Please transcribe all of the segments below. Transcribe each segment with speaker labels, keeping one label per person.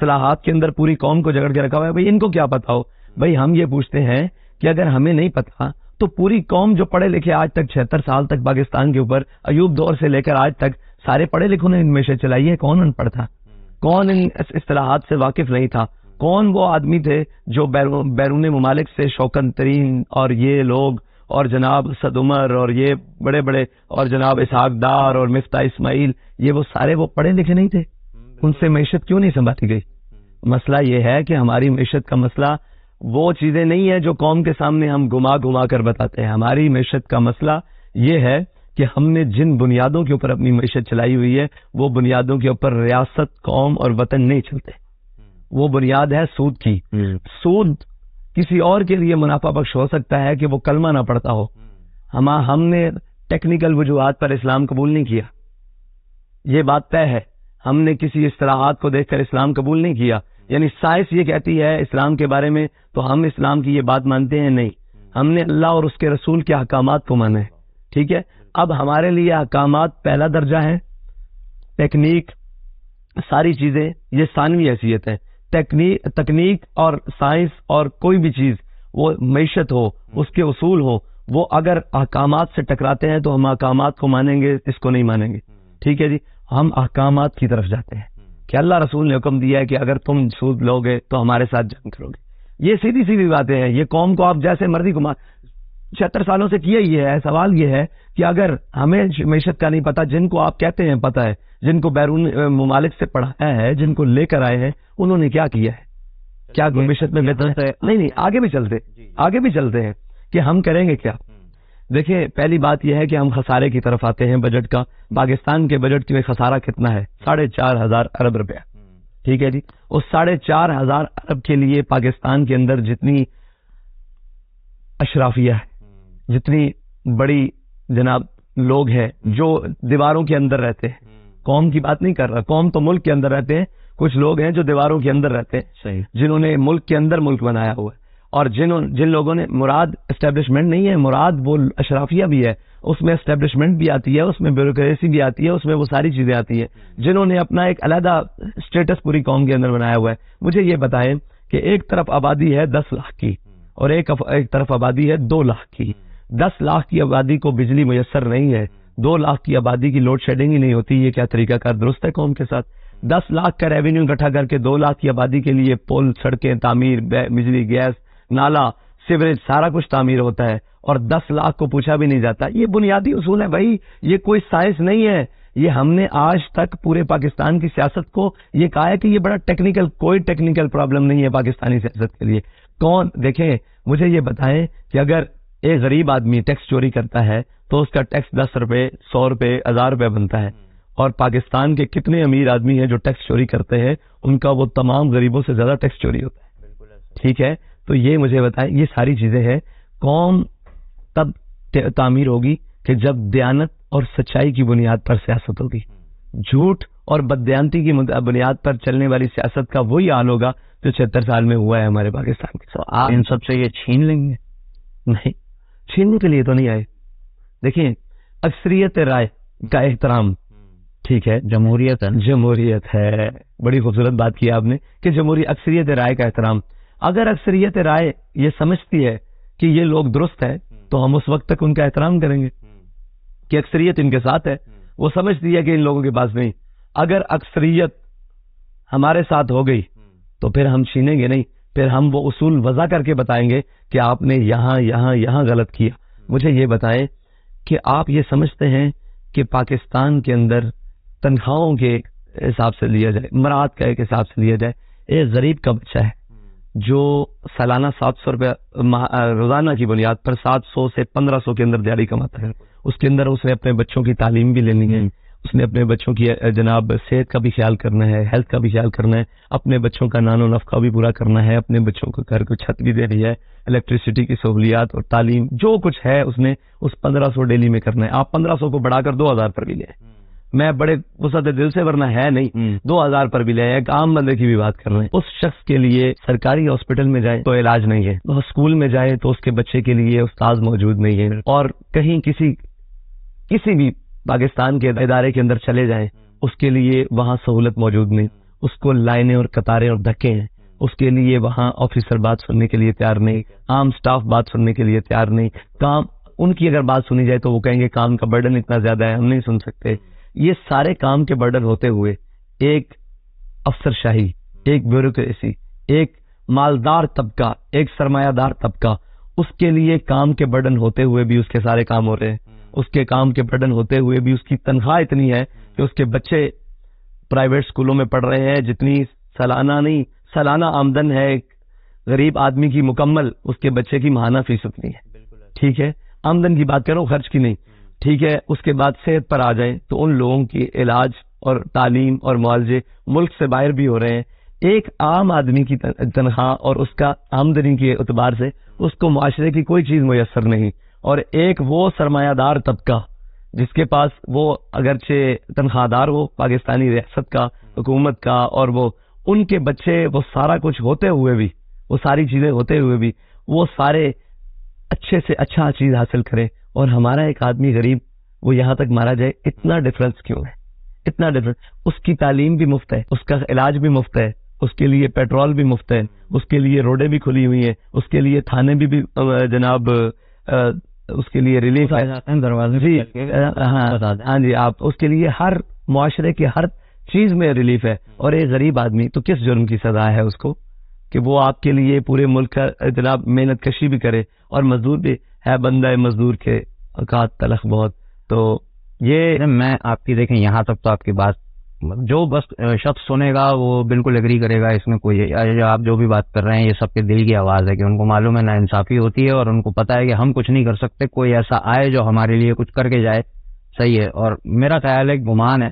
Speaker 1: اصطلاحات کے اندر پوری قوم کو جگڑ کے رکھا ہوا ہے. بھائی ان کو کیا پتا ہو؟ بھائی ہم یہ پوچھتے ہیں کہ اگر ہمیں نہیں پتا تو پوری قوم جو پڑھے لکھے آج تک 76 سال تک پاکستان کے اوپر ایوب دور سے لے کر آج تک سارے پڑھے لکھوں نے ان معیشت چلائی ہے. کون ان پڑھ تھا؟ کون ان اصطلاحات سے واقف نہیں تھا؟ کون وہ آدمی تھے جو بیرون ممالک سے شوکت ترین اور یہ لوگ اور جناب اسد عمر اور یہ بڑے بڑے اور جناب اسحاق ڈار اور مفتاح اسماعیل، یہ وہ سارے وہ پڑھے لکھے نہیں تھے؟ ان سے معیشت کیوں نہیں سنبھالی گئی؟ مسئلہ یہ ہے کہ ہماری معیشت کا مسئلہ وہ چیزیں نہیں ہے جو قوم کے سامنے ہم گھما کر بتاتے ہیں. ہماری معیشت کا مسئلہ یہ ہے کہ ہم نے جن بنیادوں کے اوپر اپنی معیشت چلائی ہوئی ہے وہ بنیادوں کے اوپر ریاست، قوم اور وطن نہیں چلتے. وہ بنیاد ہے سود کی. سود کسی اور کے لیے منافع بخش ہو سکتا ہے کہ وہ کلمہ نہ پڑھتا ہو. ہم نے ٹیکنیکل وجوہات پر اسلام قبول نہیں کیا، یہ بات طے ہے. ہم نے کسی اصطلاحات کو دیکھ کر اسلام قبول نہیں کیا. یعنی سائنس یہ کہتی ہے اسلام کے بارے میں تو ہم اسلام کی یہ بات مانتے ہیں؟ نہیں، ہم نے اللہ اور اس کے رسول کے احکامات کو مانا ہے. ٹھیک ہے، اب ہمارے لیے احکامات پہلا درجہ ہے، ٹیکنیک ساری چیزیں یہ ثانوی حیثیت ہے. تکنیک اور سائنس اور کوئی بھی چیز، وہ معیشت ہو، اس کے اصول ہو، وہ اگر احکامات سے ٹکراتے ہیں تو ہم احکامات کو مانیں گے، اس کو نہیں مانیں گے. ٹھیک ہے جی، ہم احکامات کی طرف جاتے ہیں کہ اللہ رسول نے حکم دیا ہے کہ اگر تم سود لو گے تو ہمارے ساتھ جنگ کرو گے. یہ سیدھی سیدھی باتیں ہیں. یہ قوم کو آپ جیسے مرضی گھما 76 سالوں سے کیا ہی ہے. سوال یہ ہے کہ اگر ہمیں معیشت کا نہیں پتا، جن کو آپ کہتے ہیں پتا ہے، جن کو بیرون ممالک سے پڑھایا ہے، جن کو لے کر آئے ہیں، انہوں نے کیا کیا ہے؟ کیا معیشت میں بہتر ہے؟ نہیں، آگے بھی چلتے ہیں کہ ہم کریں گے کیا. دیکھیں، پہلی بات یہ ہے کہ ہم خسارے کی طرف آتے ہیں. بجٹ کا، پاکستان کے بجٹ میں خسارہ کتنا ہے؟ 4,500 ارب روپیہ. ٹھیک ہے جی، اس 4,500 ارب کے لیے پاکستان کے اندر جتنی اشرافیہ ہے، جتنی بڑی جناب لوگ ہیں جو دیواروں کے اندر رہتے ہیں، قوم کی بات نہیں کر رہا، قوم تو ملک کے اندر رہتے ہیں، کچھ لوگ ہیں جو دیواروں کے اندر رہتے ہیں. صحیح. جنہوں نے ملک کے اندر ملک بنایا ہوا ہے، اور جن لوگوں نے، مراد اسٹیبلشمنٹ نہیں ہے، مراد وہ اشرافیہ بھی ہے، اس میں اسٹیبلشمنٹ بھی آتی ہے، اس میں بیوروکریسی بھی آتی ہے، اس میں وہ ساری چیزیں آتی ہیں، جنہوں نے اپنا ایک علیحدہ اسٹیٹس پوری قوم کے اندر بنایا ہوا ہے. مجھے یہ بتائیں کہ ایک طرف آبادی ہے 10 لاکھ کی اور ایک طرف آبادی ہے 2 لاکھ کی. 10 لاکھ کی آبادی کو بجلی میسر نہیں ہے، 2 لاکھ کی آبادی کی لوڈ شیڈنگ ہی نہیں ہوتی. یہ کیا طریقہ کار درست ہے قوم کے ساتھ؟ 10 لاکھ کا ریونیو اکٹھا کر کے 2 لاکھ کی آبادی کے لیے پل، سڑکیں تعمیر، بجلی، گیس، نالا، سیوریج، سارا کچھ تعمیر ہوتا ہے، اور 10 لاکھ کو پوچھا بھی نہیں جاتا. یہ بنیادی اصول ہے بھائی، یہ کوئی سائنس نہیں ہے. یہ ہم نے آج تک پورے پاکستان کی سیاست کو یہ کہا ہے کہ یہ بڑا ٹیکنیکل، کوئی ٹیکنیکل پرابلم نہیں ہے پاکستانی سیاست کے لیے. کون؟ دیکھیں، مجھے یہ بتائیں کہ اگر ایک غریب آدمی ٹیکس چوری کرتا ہے تو اس کا ٹیکس 10 روپے، 100 روپے، 1000 روپے بنتا ہے، اور پاکستان کے کتنے امیر آدمی ہیں جو ٹیکس چوری کرتے ہیں، ان کا وہ تمام غریبوں سے زیادہ ٹیکس چوری ہوتا ہے. ٹھیک ہے، تو یہ مجھے بتائیں، یہ ساری چیزیں ہیں. قوم تب تعمیر ہوگی کہ جب دیانت اور سچائی کی بنیاد پر سیاست ہوگی. جھوٹ اور بددیانتی کی بنیاد پر چلنے والی سیاست کا وہی حال ہوگا جو 76 سال میں ہوا ہے ہمارے پاکستان کے.
Speaker 2: آپ ان سب سے یہ چھین لیں گے؟
Speaker 1: نہیں، چھیننے کے لیے تو نہیں آئے. دیکھیں، اکثریت رائے کا احترام، ٹھیک ہے، جمہوریت ہے. بڑی خوبصورت بات کی آپ نے کہ اکثریت رائے کا احترام. اگر اکثریت رائے یہ سمجھتی ہے کہ یہ لوگ درست ہے تو ہم اس وقت تک ان کا احترام کریں گے کہ اکثریت ان کے ساتھ ہے. وہ سمجھتی ہے کہ ان لوگوں کے پاس نہیں. اگر اکثریت ہمارے ساتھ ہو گئی تو پھر ہم چھینیں گے نہیں، پھر ہم وہ اصول وضع کر کے بتائیں گے کہ آپ نے یہاں غلط کیا. مجھے یہ بتائیں کہ آپ یہ سمجھتے ہیں کہ پاکستان کے اندر تنخواہوں کے حساب سے لیا جائے، مراد کا ایک حساب سے لیا جائے، ایک غریب کا بچہ ہے جو سالانہ 700 روپے روزانہ کی بنیاد پر 700 سے 1500 کے اندر دیہڑی کماتا ہے، اس کے اندر اس نے اپنے بچوں کی تعلیم بھی لینی ہے، اس نے اپنے بچوں کی جناب صحت کا بھی خیال کرنا ہے، ہیلتھ کا بھی خیال کرنا ہے، اپنے بچوں کا نان و نفقہ بھی پورا کرنا ہے، اپنے بچوں کو گھر کو چھت بھی دینی ہے، الیکٹریسٹی کی سہولیات اور تعلیم جو کچھ ہے اس نے اس 1500 ڈیلی میں کرنا ہے. آپ 1500 کو بڑھا کر 2000 پر بھی لیں. میں بڑے وسعت دل سے، ورنہ ہے نہیں، 2000 پر بھی لے. ایک عام بندے کی بھی بات کر رہے ہیں. اس شخص کے لیے سرکاری ہاسپٹل میں جائے تو علاج نہیں ہے، اسکول میں جائے تو اس کے بچے کے لیے استاد موجود نہیں ہے، اور کہیں کسی بھی پاکستان کے ادارے کے اندر چلے جائیں اس کے لیے وہاں سہولت موجود نہیں. اس کو لائنیں اور قطاریں اور دھکے ہیں. اس کے لیے وہاں آفیسر بات سننے کے لیے تیار نہیں, عام سٹاف بات سننے کے لیے تیار نہیں. کام ان کی اگر بات سنی جائے تو وہ کہیں گے کام کا برڈن اتنا زیادہ ہے, ہم نہیں سن سکتے. یہ سارے کام کے برڈن ہوتے ہوئے ایک افسر شاہی, ایک بیوروکریسی, ایک مالدار طبقہ, ایک سرمایہ دار طبقہ, اس کے لیے کام کے برڈن ہوتے ہوئے بھی اس کے سارے کام ہو رہے ہیں. اس کے کام کے برڈن ہوتے ہوئے بھی اس کی تنخواہ اتنی ہے کہ اس کے بچے پرائیویٹ اسکولوں میں پڑھ رہے ہیں جتنی سالانہ آمدن ہے ایک غریب آدمی کی مکمل اس کے بچے کی ماہانہ فیس اتنی ہے. ٹھیک ہے, آمدن کی بات کرو, خرچ کی نہیں. ٹھیک ہے, اس کے بعد صحت پر آ جائیں تو ان لوگوں کی علاج اور تعلیم اور معالجے ملک سے باہر بھی ہو رہے ہیں. ایک عام آدمی کی تنخواہ اور اس کا آمدنی کے اعتبار سے اس کو معاشرے کی کوئی چیز میسر نہیں. اور ایک وہ سرمایہ دار طبقہ جس کے پاس وہ اگرچہ تنخواہ دار ہو پاکستانی ریاست کا, حکومت کا, اور وہ ان کے بچے وہ سارا کچھ ہوتے ہوئے بھی, وہ ساری چیزیں ہوتے ہوئے بھی وہ سارے اچھے سے اچھا چیز حاصل کرے, اور ہمارا ایک آدمی غریب وہ یہاں تک مارا جائے. اتنا ڈفرنس کیوں ہے؟ اتنا ڈفرنس. اس کی تعلیم بھی مفت ہے, اس کا علاج بھی مفت ہے, اس کے لیے پیٹرول بھی مفت ہے, اس کے لیے روڈیں بھی کھلی ہوئی ہیں, اس کے لیے تھانے بھی جناب اس کے لیے ریلیف ہے, دروازے. جی ہاں جی, آپ اس کے لیے ہر معاشرے کی ہر چیز میں ریلیف ہے. اور ایک غریب آدمی تو کس جرم کی سزا ہے اس کو کہ وہ آپ کے لیے پورے ملک کا جناب محنت کشی بھی کرے, اور مزدور بھی ہے, بندہ مزدور کے اوقات تلخ بہت. تو
Speaker 2: یہ میں آپ کی دیکھیں یہاں تک تو آپ کی بات جو بس شخص سنے گا وہ بالکل ایگری کرے گا. اس میں کوئی آپ جو بھی بات کر رہے ہیں یہ سب کے دل کی آواز ہے کہ ان کو معلوم ہے ناانصافی ہوتی ہے اور ان کو پتا ہے کہ ہم کچھ نہیں کر سکتے, کوئی ایسا آئے جو ہمارے لیے کچھ کر کے جائے. صحیح ہے, اور میرا خیال ہے گمان ہے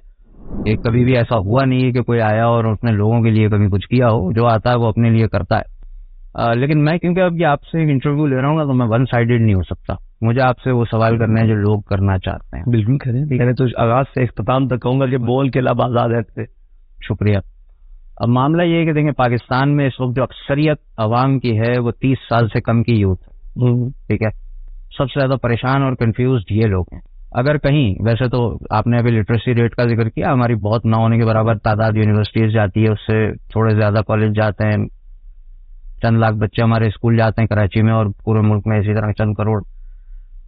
Speaker 2: کہ کبھی بھی ایسا ہوا نہیں ہے کہ کوئی آیا اور اس نے لوگوں کے لیے کبھی کچھ کیا ہو. جو آتا ہے وہ اپنے لیے کرتا ہے. لیکن میں کیونکہ اب یہ آپ سے ایک انٹرویو لے رہا ہوں گا تو میں ون سائیڈڈ نہیں ہو سکتا. مجھے آپ سے وہ سوال کرنے ہیں جو لوگ کرنا چاہتے ہیں.
Speaker 1: بالکل کریں. میں تو آغاز سے اختتام تک کہوں گا کہ بول کے لب آزاد ہے.
Speaker 2: شکریہ. اب معاملہ یہ ہے کہ دیکھیں پاکستان میں اس وقت جو اکثریت عوام کی ہے وہ 30 سال سے کم کی یوتھ. ٹھیک ہے, سب سے زیادہ پریشان اور کنفیوزڈ یہ لوگ ہیں. اگر کہیں ویسے تو آپ نے ابھی لٹریسی ریٹ کا ذکر کیا, ہماری بہت نہ ہونے کے برابر تعداد یونیورسٹیز جاتی ہے, اس سے تھوڑے زیادہ کالج جاتے ہیں, چند لاکھ بچے ہمارے اسکول جاتے ہیں کراچی میں, اور پورے ملک میں اسی طرح چند کروڑ.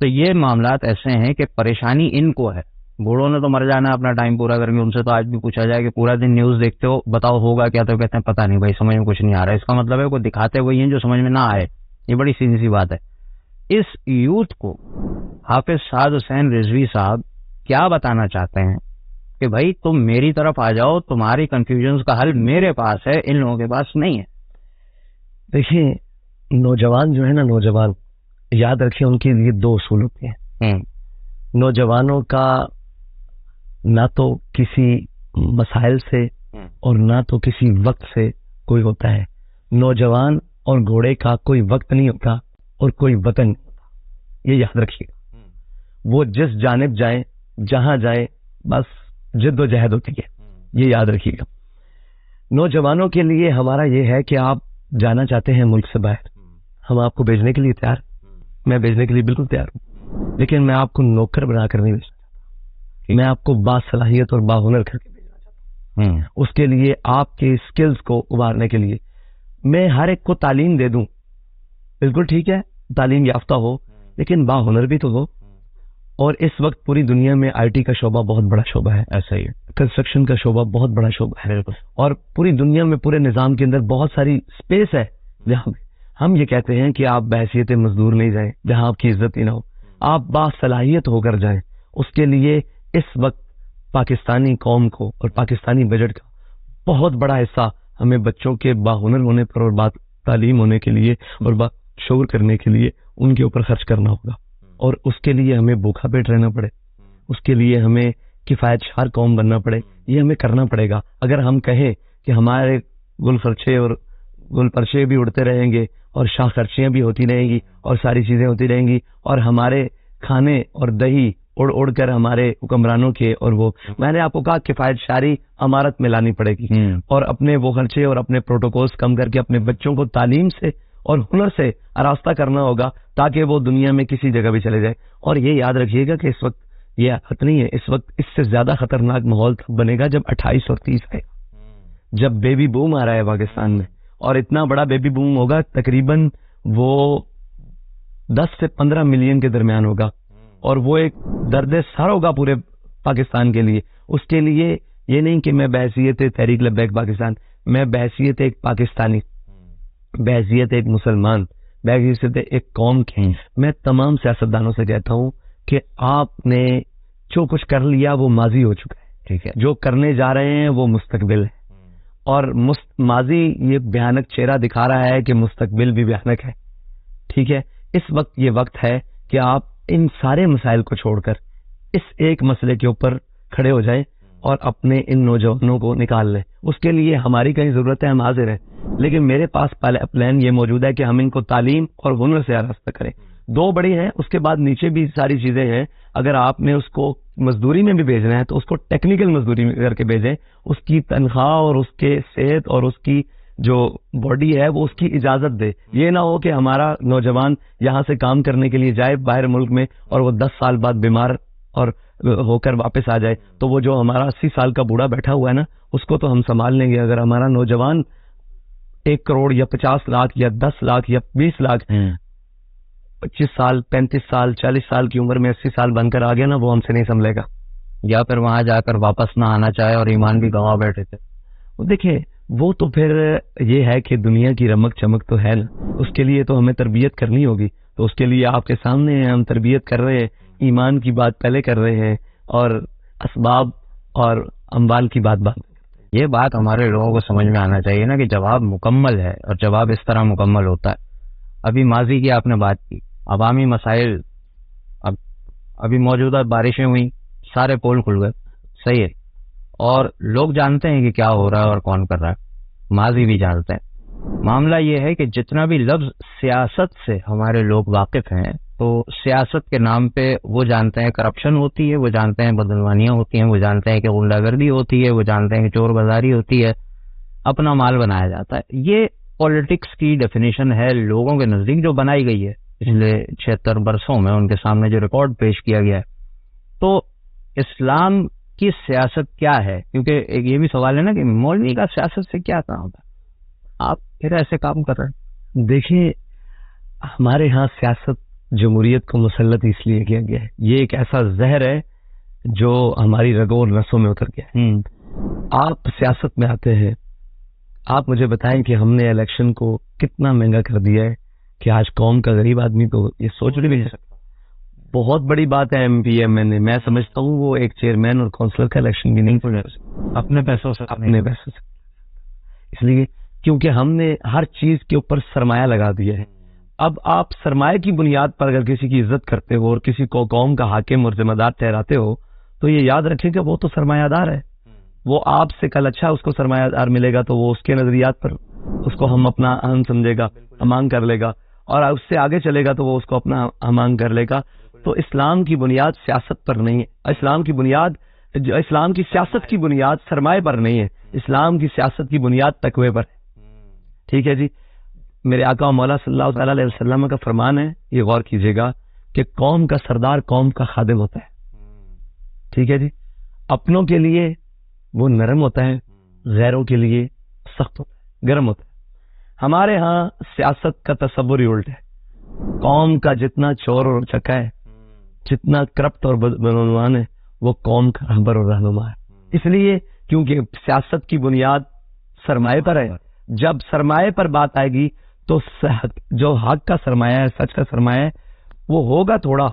Speaker 2: تو یہ معاملات ایسے ہیں کہ پریشانی ان کو ہے. بوڑھوں نے تو مر جانا ہے اپنا ٹائم پورا کر کے. ان سے تو آج بھی پوچھا جائے کہ پورا دن نیوز دیکھتے ہو, بتاؤ ہوگا کیا, تو کہتے ہیں پتہ نہیں بھائی, سمجھ میں کچھ نہیں آ رہا. اس کا مطلب ہے وہ دکھاتے وہی ہیں جو سمجھ میں نہ آئے. یہ بڑی سیدھی سی بات ہے. اس یوتھ کو حافظ سعد حسین رضوی صاحب کیا بتانا چاہتے ہیں کہ بھائی تم میری طرف آ جاؤ, تمہاری کنفیوژنز کا حل میرے پاس ہے, ان لوگوں کے پاس نہیں ہے.
Speaker 1: دیکھیے نوجوان جو ہے نا, نوجوان یاد رکھیں ان کے لیے 2 اصول ہوتے ہیں. نوجوانوں کا نہ تو کسی مسائل سے اور نہ تو کسی وقت سے کوئی ہوتا ہے. نوجوان اور گھوڑے کا کوئی وقت نہیں ہوتا اور کوئی وطن نہیں ہوتا. یہ یاد رکھیے. وہ جس جانب جائیں جہاں جائیں بس جد و جہد ہوتی ہے. یہ یاد رکھیے گا. نوجوانوں کے لیے ہمارا یہ ہے کہ آپ جانا چاہتے ہیں ملک سے باہر, ہم آپ کو بھیجنے کے لیے تیار, میں بھیجنے کے لیے بالکل تیار ہوں. لیکن میں آپ کو نوکر بنا کر نہیں بھیجنا چاہتا, میں آپ کو باصلاحیت اور باہنر کر کے بھیجنا چاہتا ہوں. اس کے لیے آپ کے اسکلز کو ابھارنے کے لیے میں ہر ایک کو تعلیم دے دوں. بالکل ٹھیک ہے, تعلیم یافتہ ہو لیکن باہنر بھی تو ہو. اور اس وقت پوری دنیا میں آئی ٹی کا شعبہ بہت بڑا شعبہ ہے. ایسا ہی کنسٹرکشن کا شعبہ بہت بڑا شعبہ ہے. اور پوری دنیا میں پورے نظام کے اندر بہت ساری اسپیس ہے جہاں ہم یہ کہتے ہیں کہ آپ بحیثیت مزدور نہیں جائیں, جہاں آپ کی عزت ہی نہ ہو. آپ باصلاحیت ہو کر جائیں. اس کے لیے اس وقت پاکستانی قوم کو اور پاکستانی بجٹ کا بہت بڑا حصہ ہمیں بچوں کے باہنر ہونے پر اور تعلیم ہونے کے لیے اور شعور کرنے کے لیے ان کے اوپر خرچ کرنا ہوگا. اور اس کے لیے ہمیں بھوکا پیٹ رہنا پڑے, اس کے لیے ہمیں کفایت شار قوم بننا پڑے. یہ ہمیں کرنا پڑے گا. اگر ہم کہیں کہ ہمارے گل فرچے اور گل پرچے بھی اڑتے رہیں گے اور شاہ خرچیاں بھی ہوتی رہیں گی اور ساری چیزیں ہوتی رہیں گی, اور ہمارے کھانے اور دہی اڑ اڑ کر ہمارے حکمرانوں کے, اور وہ میں نے آپ کو کہا کفایت شاری امارت میں لانی پڑے گی, اور اپنے وہ خرچے اور اپنے پروٹوکولز کم کر کے اپنے بچوں کو تعلیم سے اور ہنر سے آراستہ کرنا ہوگا تاکہ وہ دنیا میں کسی جگہ بھی چلے جائے. اور یہ یاد رکھیے گا کہ اس وقت یہ حق نہیں ہے, اس وقت اس سے زیادہ خطرناک ماحول تب بنے گا جب 28 اور 30 آئے. جب بیبی بوم آ رہا ہے پاکستان میں, اور اتنا بڑا بیبی بوم ہوگا, تقریباً وہ 10 سے 15 ملین کے درمیان ہوگا, اور وہ ایک درد سر ہوگا پورے پاکستان کے لیے. اس کے لیے یہ نہیں کہ میں بحیثیت تحریک لبیک پاکستان, میں بحیثیت ایک پاکستانی, بحیثیت ایک مسلمان, بحیثیت ایک قوم کی, میں تمام سیاستدانوں سے کہتا ہوں کہ آپ نے جو کچھ کر لیا وہ ماضی ہو چکا ہے. ٹھیک ہے, جو کرنے جا رہے ہیں وہ مستقبل ہے, اور ماضی یہ بھیانک چہرہ دکھا رہا ہے کہ مستقبل بھی بھیانک ہے. ٹھیک ہے, اس وقت یہ وقت ہے کہ آپ ان سارے مسائل کو چھوڑ کر اس ایک مسئلے کے اوپر کھڑے ہو جائیں اور اپنے ان نوجوانوں کو نکال لیں. اس کے لیے ہماری کہیں ضرورت ہے, ہم حاضر ہیں, لیکن میرے پاس پلان یہ موجود ہے کہ ہم ان کو تعلیم اور ہنر سے آراستہ کریں. 2 بڑی ہیں, اس کے بعد نیچے بھی ساری چیزیں ہیں. اگر آپ نے اس کو مزدوری میں بھی بھیجنا ہے تو اس کو ٹیکنیکل مزدوری میں کر کے بھیجیں, اس کی تنخواہ اور اس کے صحت اور اس کی جو باڈی ہے وہ اس کی اجازت دے. یہ نہ ہو کہ ہمارا نوجوان یہاں سے کام کرنے کے لیے جائے باہر ملک میں اور وہ 10 سال بعد بیمار اور ہو کر واپس آ جائے, تو وہ جو ہمارا 80 سال کا بوڑھا بیٹھا ہوا ہے نا, اس کو تو ہم سنبھال لیں گے. اگر ہمارا نوجوان 1 کروڑ یا 50 لاکھ یا 10 لاکھ یا 20 لاکھ 25 سال 35 سال 40 سال کی عمر میں 80 سال بن کر آ گیا نا, وہ ہم سے نہیں سنبھلے گا,
Speaker 2: یا پھر وہاں جا کر واپس نہ آنا چاہے اور ایمان بھی گنوا بیٹھے تھے.
Speaker 1: دیکھیں وہ تو پھر یہ ہے کہ دنیا کی رمک چمک تو ہے نا, اس کے لیے تو ہمیں تربیت کرنی ہوگی. تو اس کے لیے آپ کے سامنے ہیں, ہم تربیت کر رہے ہیں, ایمان کی بات پہلے کر رہے ہیں اور اسباب اور اموال کی بات.
Speaker 2: یہ بات ہمارے لوگوں کو سمجھ میں آنا چاہیے نا کہ جواب مکمل ہے, اور جواب اس طرح مکمل ہوتا ہے. ابھی ماضی کی آپ نے بات کی, عوامی مسائل, ابھی موجودہ بارشیں ہوئیں, سارے پول کھل گئے, صحیح ہے, اور لوگ جانتے ہیں کہ کیا ہو رہا ہے اور کون کر رہا ہے, ماضی بھی جانتے ہیں. معاملہ یہ ہے کہ جتنا بھی لفظ سیاست سے ہمارے لوگ واقف ہیں, تو سیاست کے نام پہ وہ جانتے ہیں کرپشن ہوتی ہے, وہ جانتے ہیں بدعنوانیاں ہوتی ہیں, وہ جانتے ہیں کہ غنڈہ گردی ہوتی ہے, وہ جانتے ہیں کہ چور بازاری ہوتی ہے, اپنا مال بنایا جاتا ہے. یہ پولیٹکس کی ڈیفینیشن ہے لوگوں کے نزدیک جو بنائی گئی ہے پچھلے 76 برسوں میں, ان کے سامنے جو ریکارڈ پیش کیا گیا ہے. تو اسلام کی سیاست کیا ہے؟ کیونکہ ایک یہ بھی سوال ہے نا کہ مولوی کا سیاست سے کیا کام ہے, آپ پھر ایسے کام کر رہے ہیں.
Speaker 1: دیکھیں ہمارے ہاں سیاست جمہوریت کو مسلط اس لیے کیا گیا ہے, یہ ایک ایسا زہر ہے جو ہماری رگوں اور نسوں میں اتر گیا ہے. آپ سیاست میں آتے ہیں, آپ مجھے بتائیں کہ ہم نے الیکشن کو کتنا مہنگا کر دیا ہے کہ آج قوم کا غریب آدمی تو یہ سوچ بھی نہیں سکتا. بہت بڑی بات ہے ایم پی ایم این اے, میں سمجھتا ہوں وہ ایک چیئرمین اور کونسلر کا الیکشن بھی نہیں ہو سکتا
Speaker 2: اپنے پیسوں سے,
Speaker 1: اس لیے کیونکہ ہم نے ہر چیز کے اوپر سرمایہ لگا دیا ہے. اب آپ سرمایہ کی بنیاد پر اگر کسی کی عزت کرتے ہو اور کسی کو قوم کا حاکم اور ذمہ دار ٹھہراتے ہو, تو یہ یاد رکھیں کہ وہ تو سرمایہ دار ہے. وہ آپ سے کل اچھا اس کو سرمایہ دار ملے گا تو وہ اس کے نظریات پر اس کو ہم اپنا اہم سمجھے گا, امانگ کر لے گا, اور اس سے آگے چلے گا تو وہ اس کو اپنا امانگ کر لے گا. تو اسلام کی بنیاد سیاست پر نہیں ہے, اسلام کی سیاست کی بنیاد سرمایہ پر نہیں ہے, اسلام کی سیاست کی بنیاد تقوی پر ہے. ٹھیک ہے جی, میرے آقا مولا صلی اللہ تعالی علیہ وسلم کا فرمان ہے, یہ غور کیجئے گا کہ قوم کا سردار قوم کا خادم ہوتا ہے. ٹھیک ہے جی, اپنوں کے لیے وہ نرم ہوتا ہے, غیروں کے لیے سخت ہوتا ہے, گرم ہوتا ہے. ہمارے ہاں سیاست کا تصور ہی الٹ ہے. قوم کا جتنا چور اور چکا ہے, جتنا کرپٹ اور بدعنوان ہے, وہ قوم کا رہبر اور رہنما ہے. اس لیے کیونکہ سیاست کی بنیاد سرمایہ پر ہے. جب سرمایہ پر بات آئے گی تو جو حق کا سرمایہ ہے, سچ کا سرمایہ ہے, وہ ہوگا تھوڑا,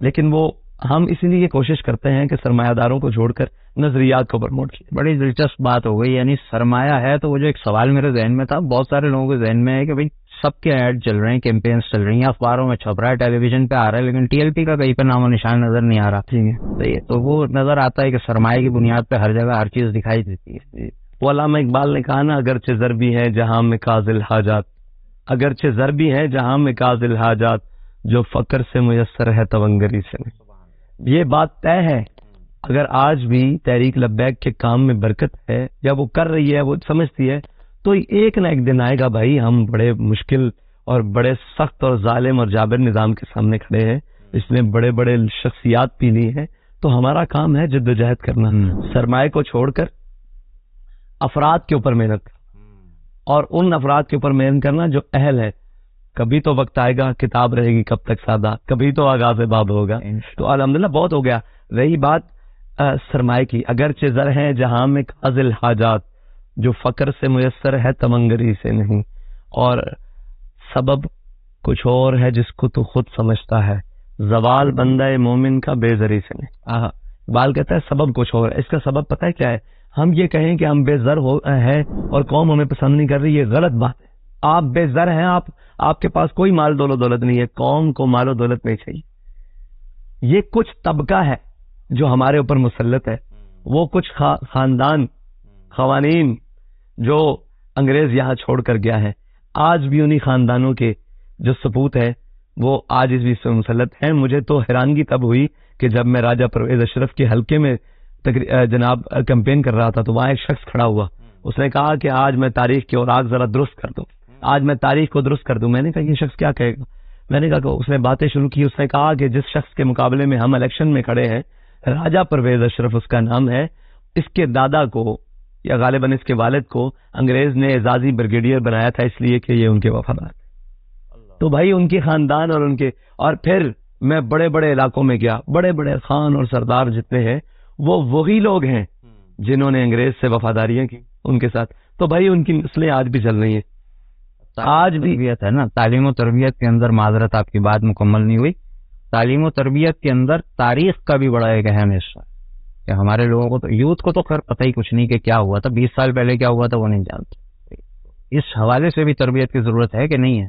Speaker 1: لیکن وہ ہم اسی لیے کوشش کرتے ہیں کہ سرمایہ داروں کو چھوڑ کر نظریات کو پروموٹ کیا.
Speaker 2: بڑی دلچسپ بات ہو گئی, یعنی سرمایہ ہے. تو وہ جو ایک سوال میرے ذہن میں تھا, بہت سارے لوگوں کے ذہن میں ہے کہ بھئی سب کے ایڈ چل رہے ہیں, کیمپینز چل رہی ہیں, اخباروں میں چھپ رہا ہے, ٹیلی ویژن پہ آ رہا ہے, لیکن ٹی ایل پی کا کہیں پہ نام و نشان نظر نہیں آ رہا. صحیح ہے, تو وہ نظر آتا ہے کہ سرمایہ کی بنیاد پہ ہر جگہ ہر چیز دکھائی دیتی ہے.
Speaker 1: وہ علامہ اقبال نے کہا نا, اگرچہ زر بھی ہے جہاں میں کاذل حاجات, اگرچہ زر بھی ہے جہاں میں کاذل حاجات, جو فقر سے میسر ہے تونگری سے نہیں. یہ بات طے ہے. اگر آج بھی تحریک لبیک کے کام میں برکت ہے, یا وہ کر رہی ہے, وہ سمجھتی ہے, تو ایک نہ ایک دن آئے گا بھائی, ہم بڑے مشکل اور بڑے سخت اور ظالم اور جابر نظام کے سامنے کھڑے ہیں, اس نے بڑے بڑے شخصیات پی لی ہیں, تو ہمارا کام ہے جدوجہد کرنا, سرمایہ کو چھوڑ کر افراد کے اوپر محنت کرنا، اور ان افراد کے اوپر محنت کرنا جو اہل ہے. کبھی تو وقت آئے گا، کتاب رہے گی کب تک سادہ، کبھی تو آغاز باب ہوگا. تو الحمدللہ بہت ہو گیا. رہی بات سرمائے کی، اگرچہ زر ہے جہاں میں قاضل حاجات، جو فقر سے میسر ہے تمنگری سے نہیں، اور سبب کچھ اور ہے جس کو تو خود سمجھتا ہے، زوال بندہ مومن کا بے زری سے نہیں. اقبال کہتا ہے سبب کچھ اور ہے. اس کا سبب پتہ ہے کیا ہے؟ ہم یہ کہیں کہ ہم بے زر ہے اور قوم ہمیں پسند نہیں کر رہی، یہ غلط بات ہے. آپ بے زر ہیں، آپ کے پاس کوئی مال دولت نہیں ہے، قوم کو مال و دولت نہیں چاہیے. یہ کچھ طبقہ ہے جو ہمارے اوپر مسلط ہے، وہ کچھ خاندان قوانین جو انگریز یہاں چھوڑ کر گیا ہے. آج بھی انہی خاندانوں کے جو سپوت ہے وہ آج اس بھی سے مسلط ہیں. مجھے تو حیرانگی تب ہوئی کہ جب میں راجہ پرویز اشرف کے حلقے میں جناب کمپین کر رہا تھا تو وہاں ایک شخص کھڑا ہوا، اس نے کہا کہ آج میں تاریخ کی اوراق ذرا درست کر دوں، آج میں تاریخ کو درست کر دوں. میں نے کہا یہ شخص کیا کہے گا؟ میں نے کہا کہ اس نے باتیں شروع کی. اس نے کہا کہ جس شخص کے مقابلے میں ہم الیکشن میں کھڑے ہیں، راجہ پرویز اشرف اس کا نام ہے، اس کے دادا کو یا غالباً اس کے والد کو انگریز نے اعزازی بریگیڈیئر بنایا تھا اس لیے کہ یہ ان کے وفادار. تو بھائی ان کے خاندان اور ان کے، اور پھر میں بڑے بڑے علاقوں میں گیا، بڑے بڑے خان اور سردار جتنے ہیں وہ وہی لوگ ہیں جنہوں نے انگریز سے وفاداریاں کی ان کے ساتھ. تو بھائی ان کی نسلیں آج بھی چل رہی ہیں. آج بھی
Speaker 2: تربیت ہے نا، تعلیم و تربیت کے اندر، معذرت آپ کی بات مکمل نہیں ہوئی، تعلیم و تربیت کے اندر تاریخ کا بھی بڑا ایک اہم حصہ ہے کہ ہمارے لوگوں کو تو، یوتھ کو تو خیر پتہ ہی کچھ نہیں کہ کیا ہوا تھا 20 سال پہلے، کیا ہوا تھا وہ نہیں جانتے. اس حوالے سے بھی تربیت کی ضرورت ہے کہ نہیں ہے؟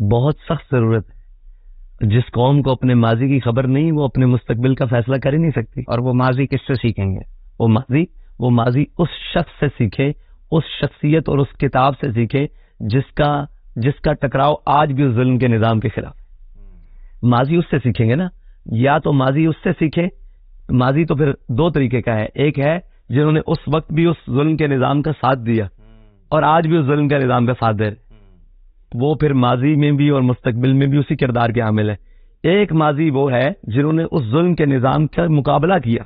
Speaker 1: بہت سخت ضرورت ہے. جس قوم کو اپنے ماضی کی خبر نہیں وہ اپنے مستقبل کا فیصلہ کر ہی نہیں سکتی.
Speaker 2: اور وہ ماضی کس سے سیکھیں گے؟
Speaker 1: وہ ماضی اس شخص سے سیکھے، اس شخصیت اور اس کتاب سے سیکھے جس کا ٹکراؤ آج بھی اس ظلم کے نظام کے خلاف. ماضی اس سے سیکھیں گے نا، یا تو ماضی اس سے سیکھے. ماضی تو پھر دو طریقے کا ہے، ایک ہے جنہوں نے اس وقت بھی اس ظلم کے نظام کا ساتھ دیا اور آج بھی اس ظلم کے نظام کا ساتھ دے رہے، وہ پھر ماضی میں بھی اور مستقبل میں بھی اسی کردار کے حامل ہے. ایک ماضی وہ ہے جنہوں نے اس ظلم کے نظام کا مقابلہ کیا،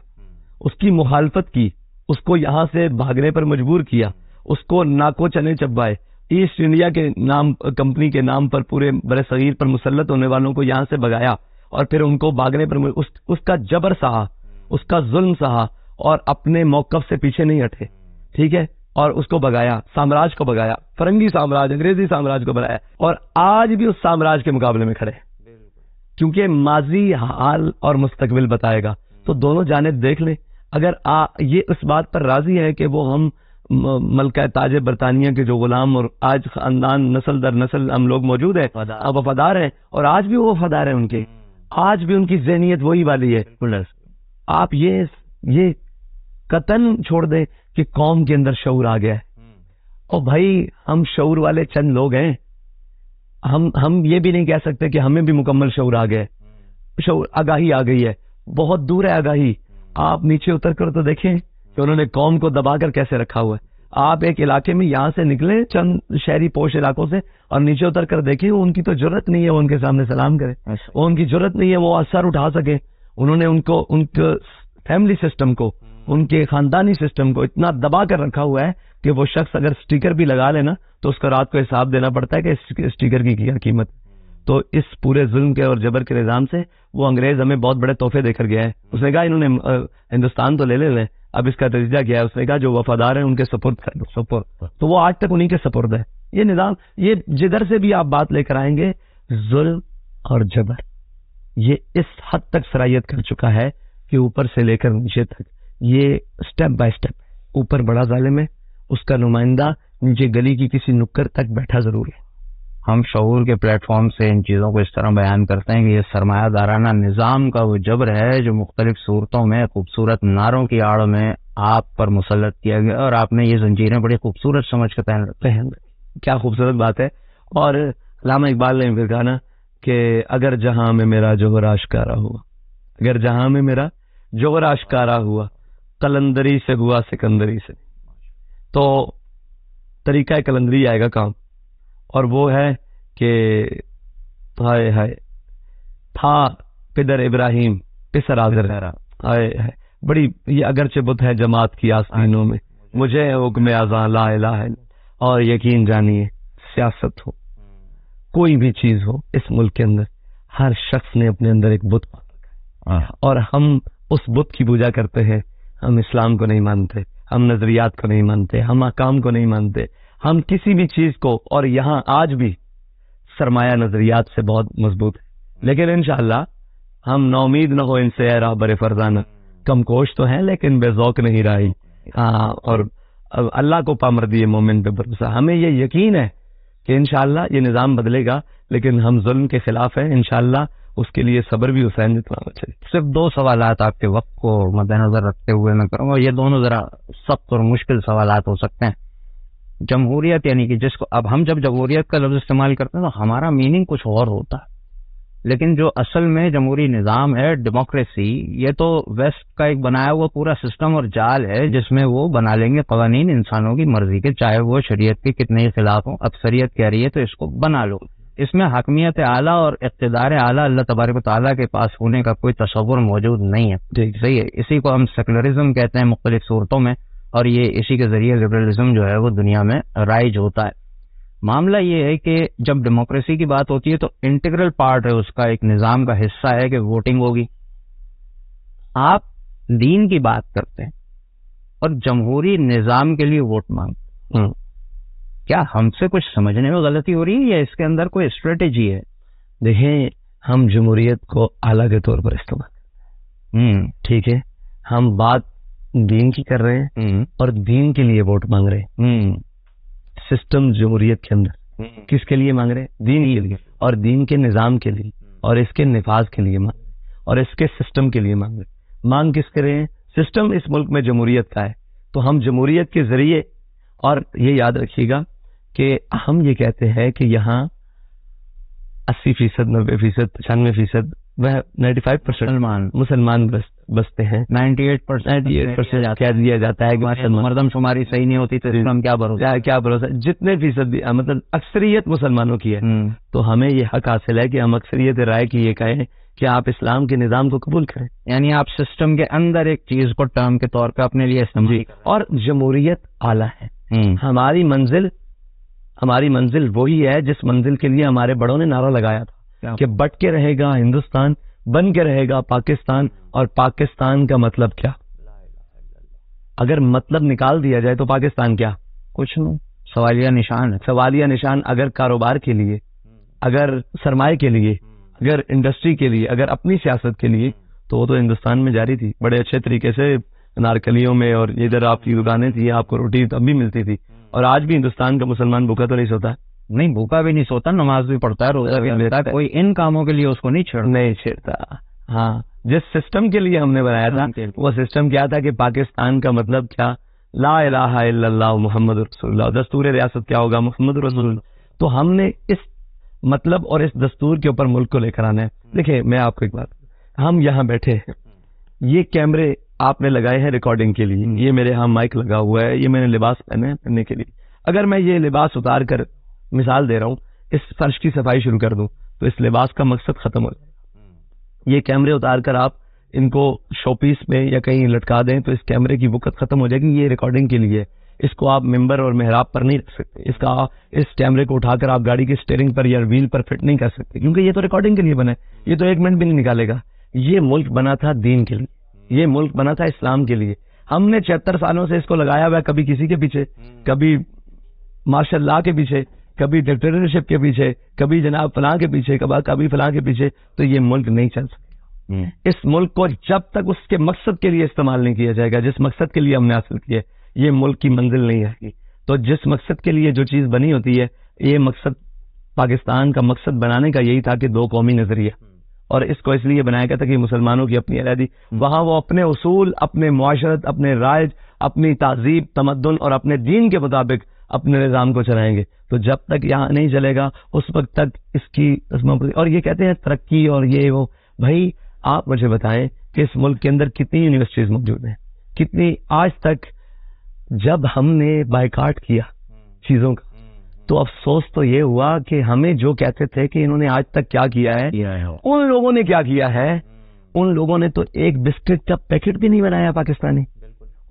Speaker 1: اس کی مخالفت کی، اس کو یہاں سے بھاگنے پر مجبور کیا، اس کو ناکو چنے چبائے، ایسٹ انڈیا کے نام کمپنی کے نام پر پورے برِ صغیر پر مسلط ہونے والوں کو یہاں سے بھگایا اور پھر ان کو بھاگنے پر اس کا جبر سہا، اس کا ظلم سہا اور اپنے موقف سے پیچھے نہیں ہٹے. ٹھیک ہے، اور اس کو بگایا، سامراج کو بگایا، فرنگی سامراج، انگریزی سامراج کو بنایا، اور آج بھی اس سامراج کے مقابلے میں کھڑے ہیں کیونکہ ماضی حال اور مستقبل بتائے گا. تو دونوں جانب دیکھ لیں. اگر یہ اس بات پر راضی ہے کہ وہ ہم ملکہ تاج برطانیہ کے جو غلام اور آج خاندان نسل در نسل ہم لوگ موجود ہیں، اب وفادار ہیں، اور آج بھی وہ وفادار ہیں، ان کے آج بھی ان کی ذہنیت وہی والی ہے. آپ یہ قطعاً چھوڑ دیں کہ قوم کے اندر شعور آ گیا ہے. اور بھائی ہم شعور والے چند لوگ ہیں، ہم یہ بھی نہیں کہہ سکتے کہ ہمیں بھی مکمل شعور آ گیا ہے. شعور، آگاہی آ گئی ہے، بہت دور ہے آگاہی. آپ نیچے اتر کر تو دیکھیں کہ انہوں نے قوم کو دبا کر کیسے رکھا ہوا ہے. آپ ایک علاقے میں یہاں سے نکلیں چند شہری پوش علاقوں سے اور نیچے اتر کر دیکھیں، ان کی تو جرت نہیں ہے وہ ان کے سامنے سلام کرے، وہ ان کی جرت نہیں ہے وہ اثر اٹھا سکے. انہوں نے ان کے فیملی سسٹم کو، ان کے خاندانی سسٹم کو اتنا دبا کر رکھا ہوا ہے کہ وہ شخص اگر سٹیکر بھی لگا لینا تو اس کو رات کو حساب دینا پڑتا ہے کہ اس سٹیکر کی کیا قیمت. تو اس پورے ظلم کے اور جبر کے نظام سے وہ انگریز ہمیں بہت بڑے تحفے دے کر گیا ہے. اس نے کہا انہوں نے ہندوستان تو لے لیں، اب اس کا نتیجہ کیا ہے؟ اس نے کہا جو وفادار ہیں ان کے سپرد کر دو. تو وہ آج تک انہی کے سپرد ہے. یہ نظام، یہ جدھر سے بھی آپ بات لے کر آئیں گے، ظلم اور جبر یہ اس حد تک سرایت کر چکا ہے کہ اوپر سے لے کر نیچے تک یہ سٹیپ بائی سٹیپ. اوپر بڑا ظالم ہے، اس کا نمائندہ نیچے گلی کی کسی نکر تک بیٹھا ضرور ہے.
Speaker 2: ہم شعور کے پلیٹ فارم سے ان چیزوں کو اس طرح بیان کرتے ہیں کہ یہ سرمایہ دارانہ نظام کا وہ جبر ہے جو مختلف صورتوں میں خوبصورت نعروں کی آڑ میں آپ پر مسلط کیا گیا، اور آپ نے یہ زنجیریں بڑی خوبصورت سمجھ کے پہن.
Speaker 1: کیا خوبصورت بات ہے. اور علامہ اقبال نے پھر کہا نا کہ اگر جہاں میں میرا جوہر آشکارا ہوا، اگر جہاں میں میرا جوہر آشکارا ہوا، قلندری سے ہوا سکندری سے. تو طریقہ قلندری آئے گا کام، اور وہ ہے کہ ہائے ہائے تھا پدر ابراہیم پسر آزر، ہائے ہائے بڑی، یہ اگرچہ بت ہے جماعت کی آستینوں میں، مجھے حکم اذاں لا الہ الا اللہ، اور یقین جانیے سیاست ہو کوئی بھی چیز ہو اس ملک کے اندر ہر شخص نے اپنے اندر ایک بت پالا ہے اور ہم اس بت کی پوجا کرتے ہیں. ہم اسلام کو نہیں مانتے، ہم نظریات کو نہیں مانتے، ہم احکام کو نہیں مانتے، ہم کسی بھی چیز کو. اور یہاں آج بھی سرمایہ نظریات سے بہت مضبوط ہے، لیکن انشاءاللہ ہم نا امید نہ ہو ان سے اے راہبر فرزانہ. کم کوش تو ہیں لیکن بے ذوق نہیں رہی. اور اللہ کو پامردی مومن پہ بھروسہ. ہمیں یہ یقین ہے کہ انشاءاللہ یہ نظام بدلے گا، لیکن ہم ظلم کے خلاف ہیں. انشاءاللہ اس کے لیے صبر بھی حسین جتنا ہونا چاہیے.
Speaker 2: صرف 2 سوالات آپ کے وقت کو مد نظر رکھتے ہوئے میں کروں گا. یہ دونوں ذرا سخت اور مشکل سوالات ہو سکتے ہیں. جمہوریت یعنی کہ جس کو اب ہم جب جمہوریت کا لفظ استعمال کرتے ہیں تو ہمارا میننگ کچھ اور ہوتا ہے، لیکن جو اصل میں جمہوری نظام ہے، ڈیموکریسی، یہ تو ویسٹ کا ایک بنایا ہوا پورا سسٹم اور جال ہے جس میں وہ بنا لیں گے قوانین انسانوں کی مرضی کے، چاہے وہ شریعت کے کتنے ہی خلاف ہوں. اکثریت کہہ رہی ہے تو اس کو بنا لو. اس میں حاکمیت اعلیٰ اور اقتدار اعلیٰ اللہ تبارک و تعالیٰ کے پاس ہونے کا کوئی تصور موجود نہیں ہے. صحیح ہے. اسی کو ہم سیکولرزم کہتے ہیں مختلف صورتوں میں، اور یہ اسی کے ذریعے لبرلزم جو ہے وہ دنیا میں رائج ہوتا ہے. معاملہ یہ ہے کہ جب ڈیموکریسی کی بات ہوتی ہے تو انٹیگرل پارٹ ہے اس کا، ایک نظام کا حصہ ہے کہ ووٹنگ ہوگی. آپ دین کی بات کرتے ہیں اور جمہوری نظام کے لیے ووٹ مانگتے ہیں. کیا ہم سے کچھ سمجھنے میں غلطی ہو رہی ہے یا اس کے اندر کوئی اسٹریٹجی ہے؟
Speaker 1: دیکھیں، ہم جمہوریت کو آلہ کے طور پر استعمال کرتے ہیں. ٹھیک ہے، ہم بات دین کی کر رہے ہیں اور دین کے لیے ووٹ مانگ رہے ہیں. سسٹم جمہوریت کے اندر کس کے لیے مانگ رہے ہیں؟ دین کے لیے، اور دین کے نظام کے لیے اور اس کے نفاذ کے لیے مانگ رہے ہیں، اور اس کے سسٹم کے لیے مانگ رہے ہیں. مانگ کس کے رہے ہیں؟ سسٹم اس ملک میں جمہوریت کا ہے، تو ہم جمہوریت کے ذریعے. اور یہ یاد رکھیے گا کہ ہم یہ کہتے ہیں کہ یہاں 80%، 90%، 95%، وہ 95% مسلمان بستے ہیں. 98% کہہ دیا جاتا ہے کہ
Speaker 2: مردم شماری صحیح نہیں ہوتی تو ہم کیا
Speaker 1: بھروسہ جتنے فیصد بھی مطلب اکثریت مسلمانوں کی ہے. تو ہمیں یہ حق حاصل ہے کہ ہم اکثریت رائے کی یہ کہیں کہ آپ اسلام کے نظام کو قبول کریں.
Speaker 2: یعنی آپ سسٹم کے اندر ایک چیز کو ٹرم کے طور پہ اپنے لیے سمجھیں.
Speaker 1: اور جمہوریت اعلیٰ ہے. ہماری منزل وہی ہے جس منزل کے لیے ہمارے بڑوں نے نعرہ لگایا تھا کہ بٹ کے رہے گا ہندوستان، بن کے رہے گا پاکستان. اور پاکستان کا مطلب کیا؟ اگر مطلب نکال دیا جائے تو پاکستان کیا؟
Speaker 2: کچھ نہیں، سوالیہ نشان ہے.
Speaker 1: سوالیہ نشان. اگر کاروبار کے لیے، اگر سرمایہ کے لیے، اگر انڈسٹری کے لیے، اگر اپنی سیاست کے لیے، تو وہ تو ہندوستان میں جاری تھی بڑے اچھے طریقے سے، نارکلیوں میں. اور ادھر آپ کی دکانیں تھی، آپ کو روٹی تب بھی ملتی تھی. اور آج بھی ہندوستان کا مسلمان بھوکا تو نہیں سوتا.
Speaker 2: نہیں، بھوکا بھی نہیں سوتا، نماز بھی پڑھتا ہے، روزہ بھی لیتا ہے. کوئی ان کاموں کے لیے اس کو نہیں چھیڑتا.
Speaker 1: ہاں، جس سسٹم کے لیے ہم نے بنایا تھا وہ سسٹم کیا تھا کہ پاکستان کا مطلب کیا؟ لا الہ الا اللہ محمد رسول اللہ. دستور ریاست کیا ہوگا؟ محمد رسول اللہ. تو ہم نے اس مطلب اور اس دستور کے اوپر ملک کو لے کر آنا ہے. دیکھیں، میں آپ کو ایک بات، ہم یہاں بیٹھے ہیں، یہ کیمرے آپ نے لگائے ہیں ریکارڈنگ کے لیے، یہ میرے ہاں مائک لگا ہوا ہے، یہ میں نے لباس پہنے ہیں پہننے کے لیے. اگر میں یہ لباس اتار کر، مثال دے رہا ہوں، اس فرش کی صفائی شروع کر دوں تو اس لباس کا مقصد ختم ہو جائے. یہ کیمرے اتار کر آپ ان کو شو پیس میں یا کہیں لٹکا دیں تو اس کیمرے کی وقت ختم ہو جائے گی. یہ ریکارڈنگ کے لیے، اس کو آپ ممبر اور محراب پر نہیں رکھ سکتے. اس کیمرے کو اٹھا کر آپ گاڑی کی اسٹیئرنگ پر یا ویل پر فٹ نہیں کر سکتے، کیونکہ یہ تو ریکارڈنگ کے لیے بنا ہے. یہ تو 1 منٹ بھی نہیں نکالے گا. یہ ملک بنا تھا دین کے لیے، یہ ملک بنا تھا اسلام کے لیے. ہم نے 76 سالوں سے اس کو لگایا ہوا ہے، کبھی کسی کے پیچھے، کبھی ماشاء اللہ کے پیچھے، کبھی ڈکٹیٹرشپ کے پیچھے، کبھی جناب فلاں کے پیچھے، کبھی فلاں کے پیچھے. تو یہ ملک نہیں چل سکتا. اس ملک کو جب تک اس کے مقصد کے لیے استعمال نہیں کیا جائے گا جس مقصد کے لیے ہم نے حاصل کیا، یہ ملک کی منزل نہیں آئے گی. تو جس مقصد کے لیے جو چیز بنی ہوتی ہے، یہ مقصد پاکستان کا مقصد بنانے کا یہی تھا کہ 2 قومی نظریہ. اور اس کو اس لیے بنایا گیا تھا کہ مسلمانوں کی اپنی علیحدگی، وہاں وہ اپنے اصول، اپنے معاشرت، اپنے رائج، اپنی تہذیب، تمدن اور اپنے دین کے مطابق اپنے نظام کو چلائیں گے. تو جب تک یہاں نہیں چلے گا اس وقت تک اس کی. اور یہ کہتے ہیں ترقی اور یہ وہ. بھائی آپ مجھے بتائیں کہ اس ملک کے اندر کتنی یونیورسٹیز موجود ہیں، کتنی آج تک. جب ہم نے بائیکاٹ کیا چیزوں کا تو افسوس تو یہ ہوا کہ ہمیں جو کہتے تھے کہ انہوں نے آج تک کیا کیا ہے، ان لوگوں نے کیا کیا ہے. ان لوگوں نے تو ایک بسکٹ کا پیکٹ بھی نہیں بنایا پاکستانی،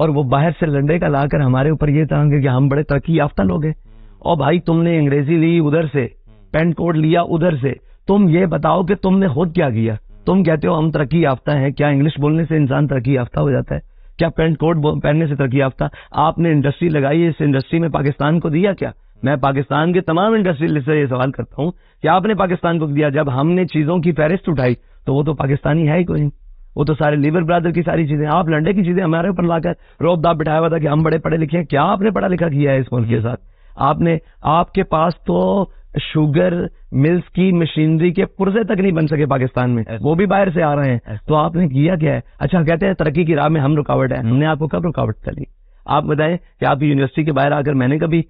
Speaker 1: اور وہ باہر سے لنڈے کا لا کر ہمارے اوپر یہ تانگے کہ ہم بڑے ترقی یافتہ لوگ ہیں. اور بھائی تم نے انگریزی لی ادھر سے, پینٹ کوٹ لیا ادھر سے, تم یہ بتاؤ کہ تم نے خود کیا کیا. تم کہتے ہو ہم ترقی یافتہ ہیں, کیا انگلش بولنے سے انسان ترقی یافتہ ہو جاتا ہے؟ کیا پینٹ کوٹ پہننے سے ترقی یافتہ؟ آپ نے انڈسٹری لگائی, اس انڈسٹری میں پاکستان کو دیا کیا؟ میں پاکستان کے تمام انڈسٹری سے یہ سوال کرتا ہوں کہ آپ نے پاکستان کو دیا؟ جب ہم نے چیزوں کی فہرست اٹھائی تو وہ تو پاکستانی ہے ہی کوئی نہیں, وہ تو سارے لیبر برادر کی ساری چیزیں, آپ لنڈے کی چیزیں ہمارے اوپر لا کر روب داب بٹھایا ہوا تھا کہ ہم بڑے پڑھے لکھے ہیں. کیا آپ نے پڑھا لکھا کیا ہے اس ملک کے ساتھ؟ آپ کے پاس تو شوگر ملز کی مشینری کے پرزے تک نہیں بن سکے پاکستان میں, وہ بھی باہر سے آ رہے ہیں. تو آپ نے کیا کیا ہے؟ اچھا کہتے ہیں ترقی کی راہ میں ہم رکاوٹ ہے. ہم نے آپ کو کب رکاوٹ چلی؟ آپ بتائیں کہ آپ کی یونیورسٹی کے باہر آ کر میں نے کبھی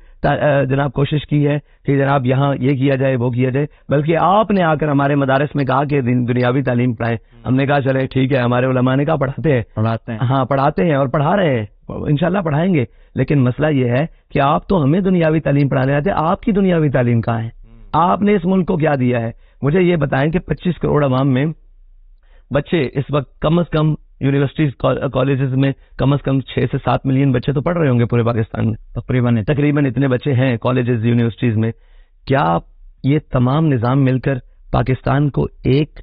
Speaker 1: جناب کوشش کی ہے کہ جناب یہاں یہ کیا جائے وہ کیا جائے؟ بلکہ آپ نے آ کر ہمارے مدارس میں کہا کہ دنیاوی تعلیم پڑھائیں. ہم نے کہا چلے ٹھیک ہے, ہمارے علماء نے کہا پڑھاتے ہیں, ہاں پڑھاتے ہیں اور پڑھا رہے ہیں, انشاءاللہ پڑھائیں گے. لیکن مسئلہ یہ ہے کہ آپ تو ہمیں دنیاوی تعلیم پڑھانے آتے, آپ کی دنیاوی تعلیم کہاں ہے؟ آپ نے اس ملک کو کیا دیا ہے؟ مجھے یہ بتائیں کہ 25 کروڑ عوام میں بچے اس وقت کم از کم یونیورسٹیز کالجز میں کم از کم 6 سے 7 ملین بچے تو پڑھ رہے ہوں گے پورے پاکستان میں, تقریباً اتنے بچے ہیں کالجز یونیورسٹیز میں. کیا یہ تمام نظام مل کر پاکستان کو ایک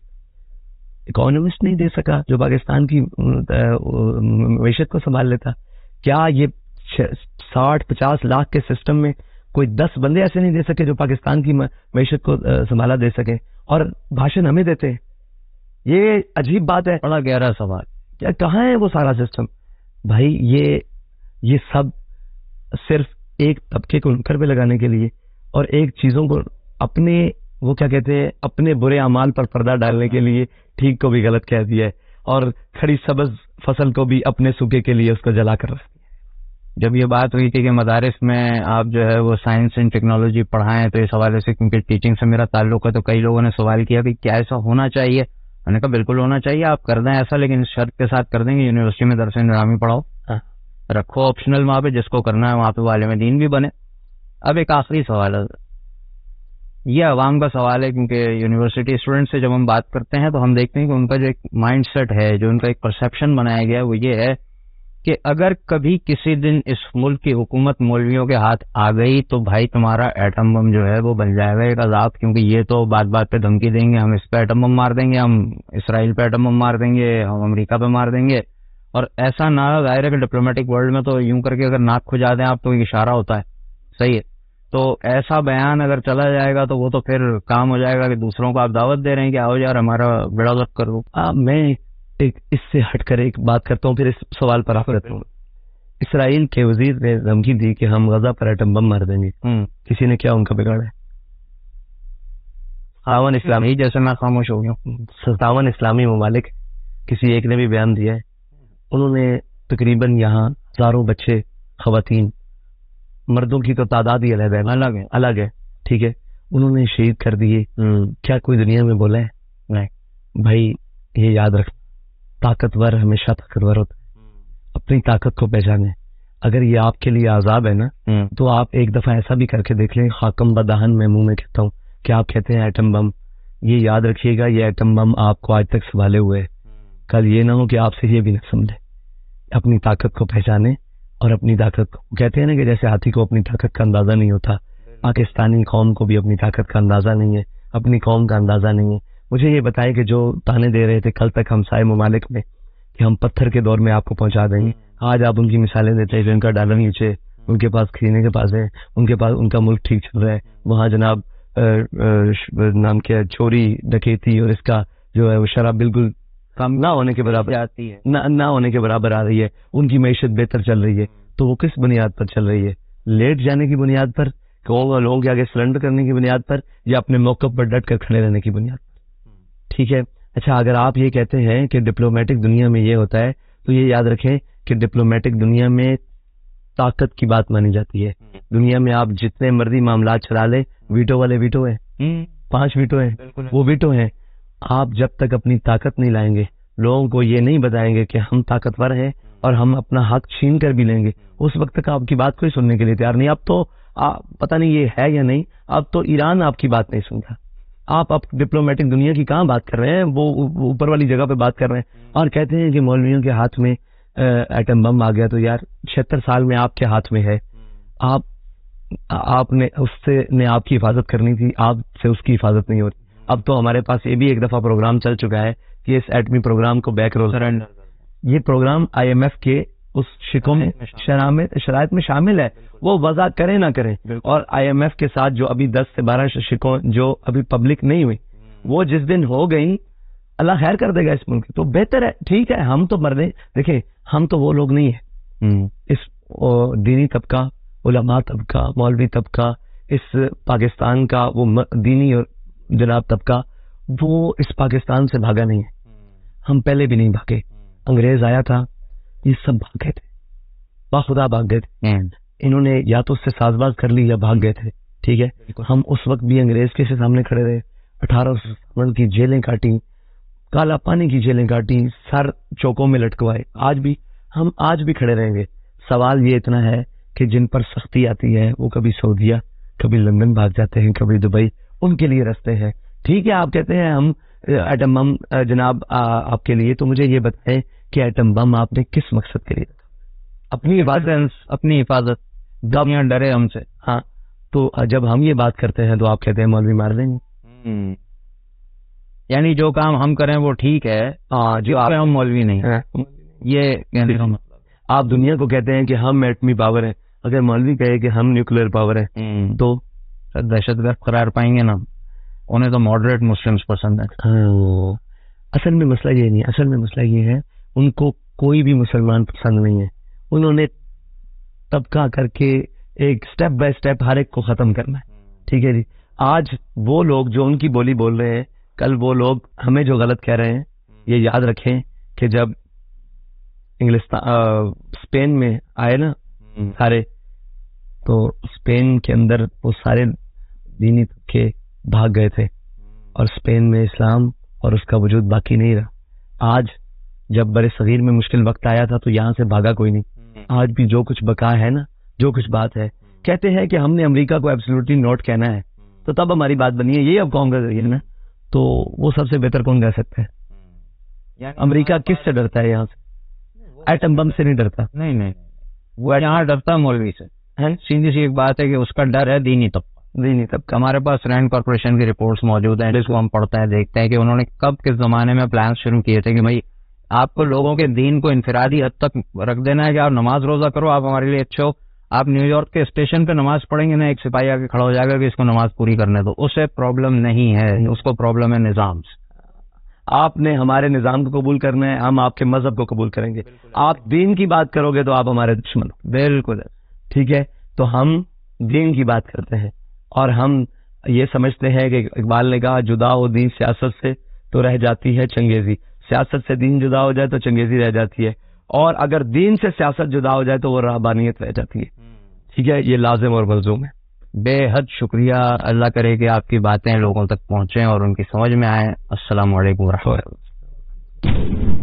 Speaker 1: اکانومسٹ نہیں دے سکا جو پاکستان کی معیشت کو سنبھال لیتا؟ کیا یہ 60-50 لاکھ کے سسٹم میں کوئی 10 بندے ایسے نہیں دے سکے جو پاکستان کی معیشت کو سنبھالا دے سکے؟ اور بھاشن ہمیں دیتے ہیں. یہ عجیب بات ہے,
Speaker 2: بڑا گہرا سوال.
Speaker 1: کیا کہاں ہے وہ سارا سسٹم؟ بھائی یہ سب صرف ایک طبقے کو نکر پہ لگانے کے لیے اور ایک چیزوں کو اپنے وہ کیا کہتے ہیں اپنے برے اعمال پر پردہ ڈالنے کے لیے ٹھیک کو بھی غلط کہہ دیا ہے اور کھڑی سبز فصل کو بھی اپنے سوکھے کے لیے اس کو جلا کر رکھ دیا.
Speaker 2: جب یہ بات ہوئی تھی کہ مدارس میں آپ جو ہے وہ سائنس اینڈ ٹیکنالوجی پڑھائیں, تو اس حوالے سے کیونکہ ٹیچنگ سے میرا تعلق ہے تو کئی لوگوں نے سوال کیا کہ کیا ایسا ہونا چاہیے. میں نے کہا بالکل ہونا چاہیے, آپ کر دیں ایسا, لیکن اس شرط کے ساتھ کر دیں گے یونیورسٹی میں درس نظامی پڑھاؤ, رکھو آپشنل وہاں پہ, جس کو کرنا ہے وہاں پہ وہ عالم دین بھی بنے. اب ایک آخری سوال ہے, یہ عوام کا سوال ہے, کیونکہ یونیورسٹی اسٹوڈنٹ سے جب ہم بات کرتے ہیں تو ہم دیکھتے ہیں کہ ان کا جو ایک مائنڈ سیٹ ہے, جو ان کا ایک پرسیپشن بنایا گیا ہے, وہ یہ ہے کہ اگر کبھی کسی دن اس ملک کی حکومت مولویوں کے ہاتھ آ گئی تو بھائی تمہارا ایٹم بم جو ہے وہ بن جائے گا ایک عذاب, کیونکہ یہ تو بات بات پہ دھمکی دیں گے, ہم اس پہ ایٹم بم مار دیں گے, ہم اسرائیل پہ ایٹم بم مار دیں گے, ہم امریکہ پہ مار دیں گے. اور ایسا نہ ظاہر ہے کہ ڈپلومیٹک ورلڈ میں تو یوں کر کے اگر ناک کھجا دیں آپ تو ایک اشارہ ہوتا ہے, صحیح ہے. تو ایسا بیان اگر چلا جائے گا تو وہ تو پھر کام ہو جائے گا کہ دوسروں کو آپ دعوت دے رہے ہیں کہ آؤ یار ہمارا بیڑا غرق کر دو.
Speaker 1: میں اس سے ہٹ کر ایک بات کرتا ہوں, پھر اس سوال پر آپ کرتا ہوں. اسرائیل کے وزیر نے دھمکی دی کہ ہم غزہ پر ایٹم بم مار دیں گے, کسی نے کیا ان کا بگاڑا ہے؟ 57 اسلامی,
Speaker 2: جیسے میں خاموش ہو گیا ہوں,
Speaker 1: 57 اسلامی ممالک, کسی ایک نے بھی بیان دیا ہے. انہوں نے تقریباً یہاں ہزاروں بچے, خواتین, مردوں کی تو تعداد ہی الگ ہے, ٹھیک ہے, انہوں نے شہید کر دیے. کیا کوئی دنیا میں بولا ہے؟ نہیں. بھائی یہ یاد رکھ, طاقتور ہمیشہ طاقتور ہوتا ہے, اپنی طاقت کو پہچانے. اگر یہ آپ کے لیے عذاب ہے نا تو آپ ایک دفعہ ایسا بھی کر کے دیکھ لیں, خاکم بدہن میں منہ میں کہتا ہوں کہ آپ کہتے ہیں ایٹم بم, یہ یاد رکھیے گا یہ ایٹم بم آپ کو آج تک سنبھالے ہوئے, کل یہ نہ ہو کہ آپ سے یہ بھی نہ سمجھے. اپنی طاقت کو پہچانے اور اپنی طاقت کو, کہتے ہیں نا کہ جیسے ہاتھی کو اپنی طاقت کا اندازہ نہیں ہوتا, پاکستانی قوم کو بھی اپنی طاقت کا اندازہ نہیں ہے, اپنی قوم کا اندازہ نہیں ہے. مجھے یہ بتائیں کہ جو تانے دے رہے تھے کل تک ہمسائے ممالک میں کہ ہم پتھر کے دور میں آپ کو پہنچا دیں گے, آج آپ ان کی مثالیں دیتے ہیں, جن کا ڈالر نیچے, ان کے پاس کھینے کے پاس ہے, ان کے پاس ان کا ملک ٹھیک چل رہا ہے, وہاں جناب نام کیا چوری ڈکیتی اور اس کا جو ہے وہ شراب بالکل کم نہ ہونے کے برابر آتی ہے, نہ ہونے کے برابر آ رہی ہے, ان کی معیشت بہتر چل رہی ہے. تو وہ کس بنیاد پر چل رہی ہے؟ لیٹ جانے کی بنیاد پر, لوگوں کے آگے سلنڈر کرنے کی بنیاد پر, یا اپنے موقع پر ڈٹ کر کھڑے رہنے کی بنیاد پر؟ ٹھیک ہے. اچھا اگر آپ یہ کہتے ہیں کہ ڈپلومیٹک دنیا میں یہ ہوتا ہے تو یہ یاد رکھیں کہ ڈپلومیٹک دنیا میں طاقت کی بات مانی جاتی ہے. دنیا میں آپ جتنے مرضی معاملات چلا لیں, ویٹو والے ویٹو ہیں, 5 ویٹو ہیں, وہ ویٹو ہیں. آپ جب تک اپنی طاقت نہیں لائیں گے, لوگوں کو یہ نہیں بتائیں گے کہ ہم طاقتور ہیں اور ہم اپنا حق چھین کر بھی لیں گے, اس وقت تک آپ کی بات کوئی سننے کے لیے تیار نہیں. اب تو پتہ نہیں یہ ہے یا نہیں, اب تو ایران آپ کی بات نہیں سنتا. آپ اب ڈپلومیٹک دنیا کی کہاں بات کر رہے ہیں, وہ اوپر والی جگہ پہ بات کر رہے ہیں, اور کہتے ہیں کہ مولویوں کے ہاتھ میں ایٹم بم آ گیا تو یار 76 سال میں آپ کے ہاتھ میں ہے, آپ نے اس سے نے آپ کی حفاظت کرنی تھی, آپ سے اس کی حفاظت نہیں ہو رہی. اب تو ہمارے پاس یہ بھی ایک دفعہ پروگرام چل چکا ہے کہ اس ایٹمی پروگرام کو بیک رول سرنڈر. یہ پروگرام IMF کے اس شکوں میں شرائط میں شامل ہے, وہ وضع کریں نہ کریں. اور IMF کے ساتھ جو ابھی 10 سے 12 شکوں جو ابھی پبلک نہیں ہوئی, وہ جس دن ہو گئی اللہ خیر کر دے گا اس ملک, تو بہتر ہے. ٹھیک ہے, ہم تو مرنے, دیکھیں ہم تو وہ لوگ نہیں ہیں. اس دینی طبقہ, علماء طبقہ, مولوی طبقہ, اس پاکستان کا وہ دینی جناب طبقہ, وہ اس پاکستان سے بھاگا نہیں ہے. ہم پہلے بھی نہیں بھاگے. انگریز آیا تھا, یہ سب بھاگ گئے تھے, باخدا بھاگ گئے تھے. انہوں نے یا تو اس سے ساز باز کر لی یا بھاگ گئے تھے. ٹھیک ہے, ہم اس وقت بھی انگریز کے سامنے کھڑے رہے, 1857 کی جیلیں کاٹی, کالا پانی کی جیلیں کاٹی, سر چوکوں میں لٹکوائے. ہم آج بھی کھڑے رہیں گے. سوال یہ اتنا ہے کہ جن پر سختی آتی ہے وہ کبھی سعودیہ, کبھی لندن بھاگ جاتے ہیں, کبھی دبئی, ان کے لیے رستے ہیں. ٹھیک ہے, آپ کہتے ہیں ہم ایٹم بم جناب آپ کے لیے, تو مجھے یہ بتائیں کہ ایٹم بم آپ نے کس مقصد کے لیے رکھا؟ اپنی حفاظت. دنیا ڈرے ہم سے. ہاں, تو جب ہم یہ بات کرتے ہیں تو آپ کہتے ہیں مولوی مار دیں گے.
Speaker 2: یعنی جو کام ہم کریں وہ ٹھیک ہے, جو ہم مولوی نہیں. یہ کہنے کا مطلب,
Speaker 1: آپ دنیا کو کہتے ہیں کہ ہم ایٹمی پاور ہیں, اگر مولوی کہے کہ ہم نیوکلیر پاور ہیں تو
Speaker 2: دہشت گرد قرار پائیں گے نا. انہیں تو ماڈریٹ مسلمس پسند ہیں.
Speaker 1: اصل میں مسئلہ یہ نہیں, اصل میں مسئلہ یہ ہے ان کو کوئی بھی مسلمان پسند نہیں ہے. انہوں نے طبقہ کر کے ایک سٹیپ بائی سٹیپ ہر ایک کو ختم کرنا ہے. ٹھیک ہے جی, آج وہ لوگ جو ان کی بولی بول رہے ہیں, کل وہ لوگ ہمیں جو غلط کہہ رہے ہیں. یہ یاد رکھیں کہ جب انگلستان اسپین میں آئے نا سارے, تو اسپین کے اندر وہ سارے دینی طبقے بھاگ گئے تھے, اور اسپین میں اسلام اور اس کا وجود باقی نہیں رہا. آج جب بر صغیر میں مشکل وقت آیا تھا تو یہاں سے بھاگا کوئی نہیں. آج بھی جو کچھ بقا ہے نا, جو کچھ بات ہے, کہتے ہیں کہ ہم نے امریکہ کو ایبسولوٹلی نوٹ کہنا ہے, تو تب ہماری بات بنی ہے. یہ اب قوم کا ذریعہ نا, تو وہ سب سے بہتر کون کہہ سکتا ہے؟ امریکہ کس سے ڈرتا ہے؟ یہاں سے ایٹم بم سے نہیں ڈرتا.
Speaker 2: نہیں, وہ یہاں ڈرتا مولوی سے. سیدھی سی ایک بات ہے کہ اس کا ڈر ہے دینی طبقہ. ہمارے پاس رینڈ کارپوریشن کی رپورٹس موجود ہیں, جس کو ہم پڑھتے ہیں, دیکھتے ہیں کہ انہوں نے کب کس زمانے میں پلان شروع کیے تھے کہ بھائی آپ کو لوگوں کے دین کو انفرادی حد تک رکھ دینا ہے کہ آپ نماز روزہ کرو, آپ ہمارے لیے اچھے ہو. آپ نیو یارک کے اسٹیشن پہ نماز پڑھیں گے نا, ایک سپاہی آ کے کھڑا ہو جائے گا کہ اس کو نماز پوری کرنے دو. اسے پرابلم نہیں ہے, اس کو پرابلم ہے نظام سے.
Speaker 1: آپ نے ہمارے نظام کو قبول کرنا ہے, ہم آپ کے مذہب کو قبول کریں گے. آپ دین کی بات کرو گے تو آپ ہمارے دشمن ہو.
Speaker 2: بالکل.
Speaker 1: ٹھیک ہے, تو ہم دین کی بات کرتے ہیں, اور ہم یہ سمجھتے ہیں کہ اقبال نے کہا جدا ہو دین سیاست سے تو رہ جاتی ہے چنگیزی. سیاست سے دین جدا ہو جائے تو چنگیزی رہ جاتی ہے, اور اگر دین سے سیاست جدا ہو جائے تو وہ رہبانیت رہ جاتی ہے. ٹھیک ہے, یہ لازم اور ملزوم ہے.
Speaker 2: بے حد شکریہ. اللہ کرے کہ آپ کی باتیں لوگوں تک پہنچیں اور ان کی سمجھ میں آئیں. السلام علیکم ورحمۃ اللہ.